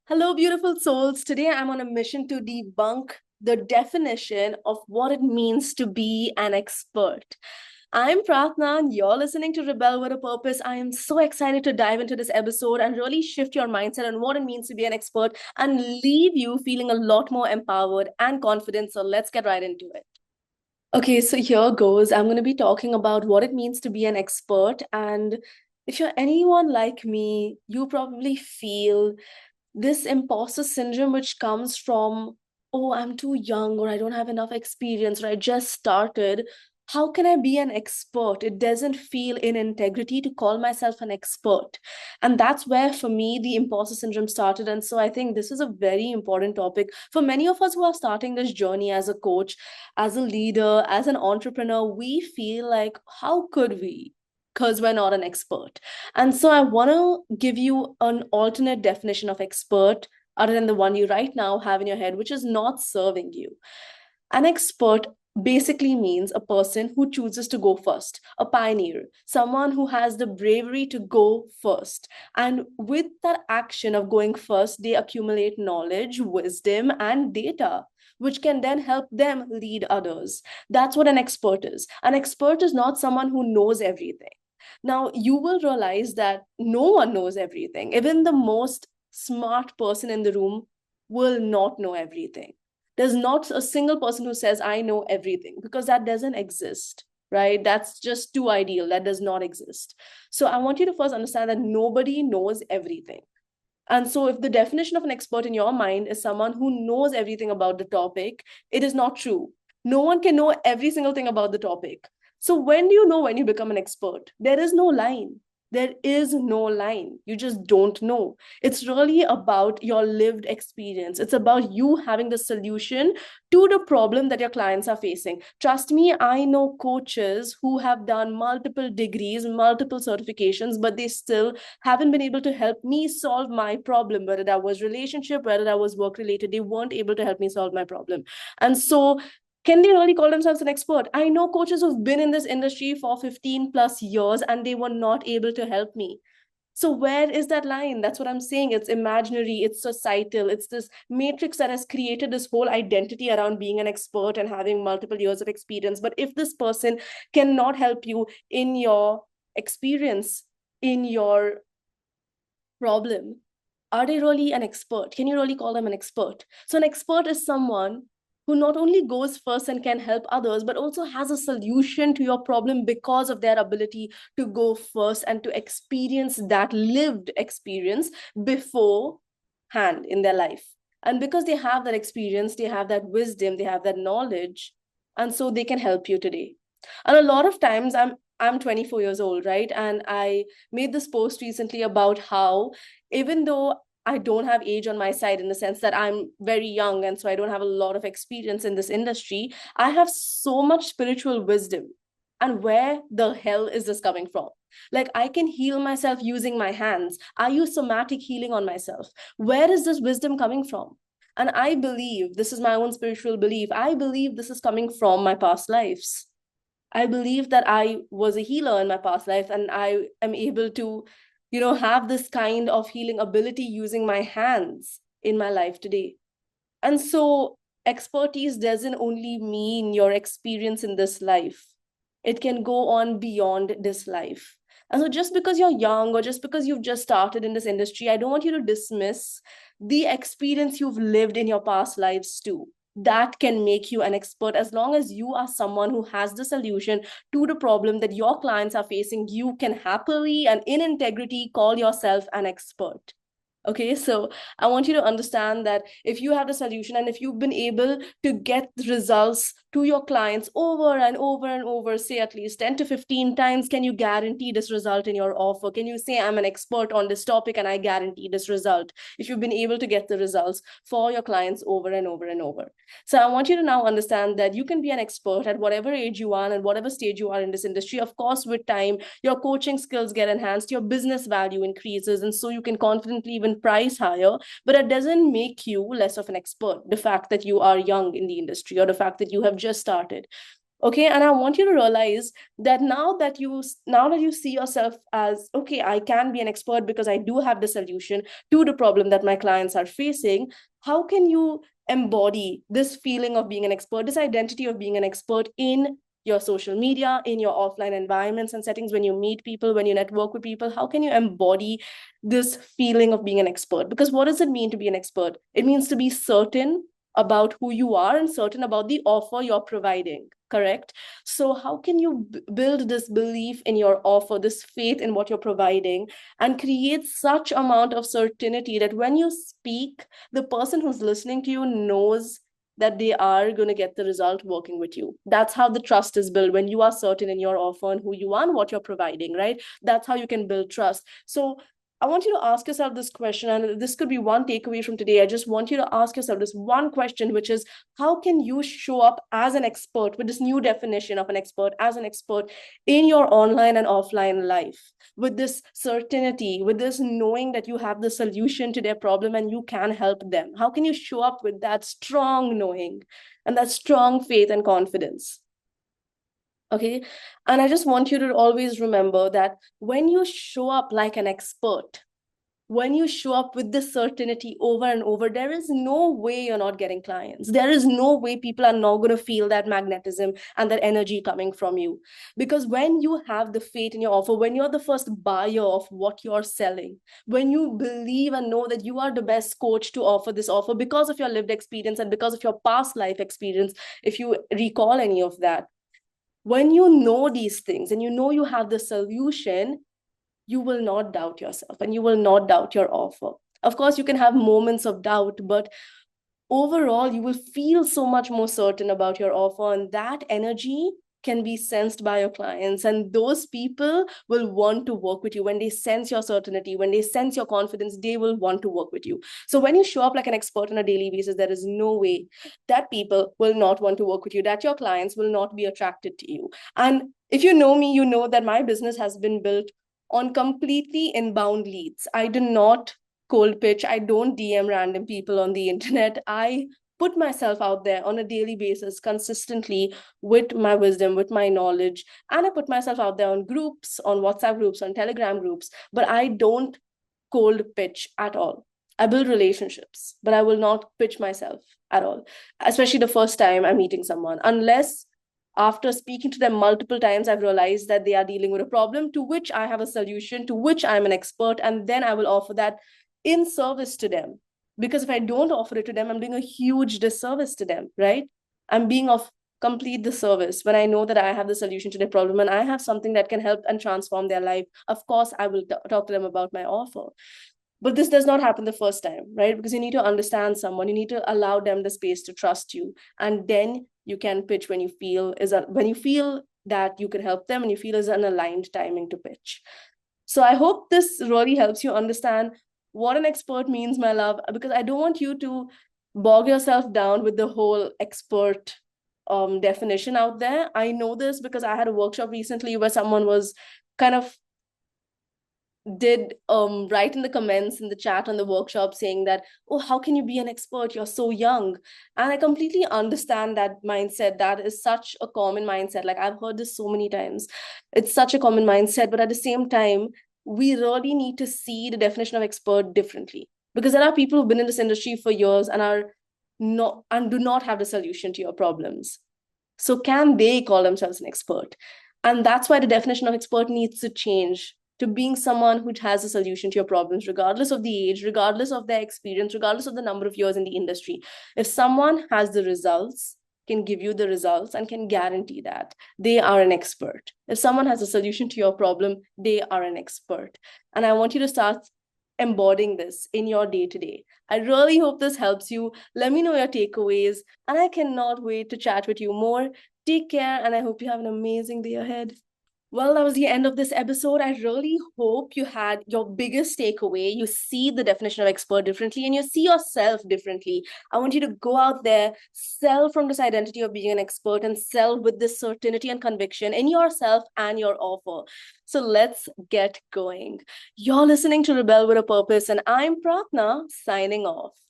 Hello, beautiful souls. Today I'm on a mission to debunk the definition of what it means to be an expert. I'm Pratna, and you're listening to Rebel with a Purpose. I am so excited to dive into this episode and really shift your mindset on what it means to be an expert and leave you feeling a lot more empowered and confident. So let's get right into it. Okay, so here goes. I'm going to be talking about what it means to be an expert. And if you're anyone like me, you probably feel this imposter syndrome which comes from, oh, I'm too young, or I don't have enough experience, or I just started. How can I be an expert? It doesn't feel in integrity to call myself an expert. And that's where, for me, the imposter syndrome started. And so I think this is a very important topic for many of us who are starting this journey as a coach, as a leader, as an entrepreneur. We feel like, how could we? Because we're not an expert. And so I want to give you an alternate definition of expert other than the one you right now have in your head, which is not serving you. An expert basically means a person who chooses to go first, a pioneer, someone who has the bravery to go first. And with that action of going first, they accumulate knowledge, wisdom, and data, which can then help them lead others. That's what an expert is. An expert is not someone who knows everything. Now, you will realize that no one knows everything. Even the most smart person in the room will not know everything. There's not a single person who says, I know everything, because that doesn't exist, right? That's just too ideal. That does not exist. So I want you to first understand that nobody knows everything. And so, if the definition of an expert in your mind is someone who knows everything about the topic, it is not true. No one can know every single thing about the topic. So, when do you know when you become an expert? There is no line. There is no line. You just don't know. It's really about your lived experience. It's about you having the solution to the problem that your clients are facing. Trust me, I know coaches who have done multiple degrees, multiple certifications, but they still haven't been able to help me solve my problem, whether that was relationship, whether that was work related. They weren't able to help me solve my problem. And so, can they really call themselves an expert? I know coaches who've been in this industry for 15 plus years and they were not able to help me. So where is that line? That's what I'm saying. It's imaginary, it's societal, it's this matrix that has created this whole identity around being an expert and having multiple years of experience. But if this person cannot help you in your experience, in your problem, are they really an expert? Can you really call them an expert? So an expert is someone who not only goes first and can help others, but also has a solution to your problem because of their ability to go first and to experience that lived experience beforehand in their life. And because they have that experience, they have that wisdom, they have that knowledge, and so they can help you today. And a lot of times I'm 24 years old, right? And I made this post recently about how even though I don't have age on my side in the sense that I'm very young and so I don't have a lot of experience in this industry, I have so much spiritual wisdom. And where the hell is this coming from? Like, I can heal myself using my hands. I use somatic healing on myself. Where is this wisdom coming from? And I believe this is my own spiritual belief. I believe this is coming from my past lives. I believe that I was a healer in my past life and I am able to, have this kind of healing ability using my hands in my life today. And so expertise doesn't only mean your experience in this life. It can go on beyond this life. And so just because you're young or just because you've just started in this industry, I don't want you to dismiss the experience you've lived in your past lives too. That can make you an expert as long as you are someone who has the solution to the problem that your clients are facing. You can happily and in integrity call yourself an expert. Okay, so I want you to understand that if you have the solution and if you've been able to get the results to your clients over and over and over, say at least 10 to 15 times, can you guarantee this result in your offer? Can you say, I'm an expert on this topic and I guarantee this result? If you've been able to get the results for your clients over and over and over. So I want you to now understand that you can be an expert at whatever age you are and whatever stage you are in this industry. Of course, with time, your coaching skills get enhanced, your business value increases, and so you can confidently even price higher, but it doesn't make you less of an expert. The fact that you are young in the industry or the fact that you have just started. Okay, and I want you to realize that now that you see yourself as, okay, I can be an expert because I do have the solution to the problem that my clients are facing. How can you embody this feeling of being an expert, this identity of being an expert in your social media, in your offline environments and settings, when you meet people, when you network with people? How can you embody this feeling of being an expert? Because what does it mean to be an expert? It means to be certain about who you are and certain about the offer you're providing, correct? So how can you build this belief in your offer, this faith in what you're providing, and create such amount of certainty that when you speak, the person who's listening to you knows that they are going to get the result working with you? That's how the trust is built, when you are certain in your offer and who you are and what you're providing, right? That's how you can build trust. So I want you to ask yourself this question, and this could be one takeaway from today. I just want you to ask yourself this one question, which is, how can you show up as an expert, with this new definition of an expert, as an expert in your online and offline life, with this certainty, with this knowing that you have the solution to their problem and you can help them? How can you show up with that strong knowing and that strong faith and confidence? Okay. And I just want you to always remember that when you show up like an expert, when you show up with this certainty over and over, there is no way you're not getting clients. There is no way people are not going to feel that magnetism and that energy coming from you. Because when you have the faith in your offer, when you're the first buyer of what you're selling, when you believe and know that you are the best coach to offer this offer because of your lived experience and because of your past life experience, if you recall any of that, when you know these things and you know you have the solution, you will not doubt yourself and you will not doubt your offer. Of course, you can have moments of doubt, but overall, you will feel so much more certain about your offer, and that energy can be sensed by your clients, and those people will want to work with you. When they sense your certainty, when they sense your confidence, they will want to work with you. So when you show up like an expert on a daily basis, there is no way that people will not want to work with you, that your clients will not be attracted to you. And if you know me, you know that my business has been built on completely inbound leads. I do not cold pitch. I don't DM random people on the internet. I put myself out there on a daily basis consistently with my wisdom, with my knowledge. And I put myself out there on groups, on WhatsApp groups, on Telegram groups, but I don't cold pitch at all. I build relationships, but I will not pitch myself at all, especially the first time I'm meeting someone, unless after speaking to them multiple times, I've realized that they are dealing with a problem to which I have a solution, to which I'm an expert, and then I will offer that in service to them. Because if I don't offer it to them, I'm doing a huge disservice to them, right? I'm being of complete disservice when I know that I have the solution to their problem and I have something that can help and transform their life. Of course, I will talk to them about my offer. But this does not happen the first time, right? Because you need to understand someone, you need to allow them the space to trust you, and then you can pitch when you feel that you can help them and you feel is an aligned timing to pitch. So I hope this really helps you understand what an expert means, my love, because I don't want you to bog yourself down with the whole expert definition out there. I know this because I had a workshop recently where someone was kind of did write in the comments in the chat on the workshop saying that, oh, how can you be an expert, you're so young? And I completely understand that mindset. That is such a common mindset. Like, I've heard this so many times. It's such a common mindset, but at the same time, we really need to see the definition of expert differently, because there are people who've been in this industry for years and are not and do not have the solution to your problems. So can they call themselves an expert? And that's why the definition of expert needs to change to being someone who has a solution to your problems, regardless of the age, regardless of their experience, regardless of the number of years in the industry. If someone has the results, can give you the results, and can guarantee that, they are an expert. If someone has a solution to your problem, they are an expert. And I want you to start embodying this in your day to day. I really hope this helps you. Let me know your takeaways, and I cannot wait to chat with you more. Take care, and I hope you have an amazing day ahead. Well, that was the end of this episode. I really hope you had your biggest takeaway. You see the definition of expert differently and you see yourself differently. I want you to go out there, sell from this identity of being an expert, and sell with this certainty and conviction in yourself and your offer. So let's get going. You're listening to Rebel with a Purpose, and I'm Pratna, signing off.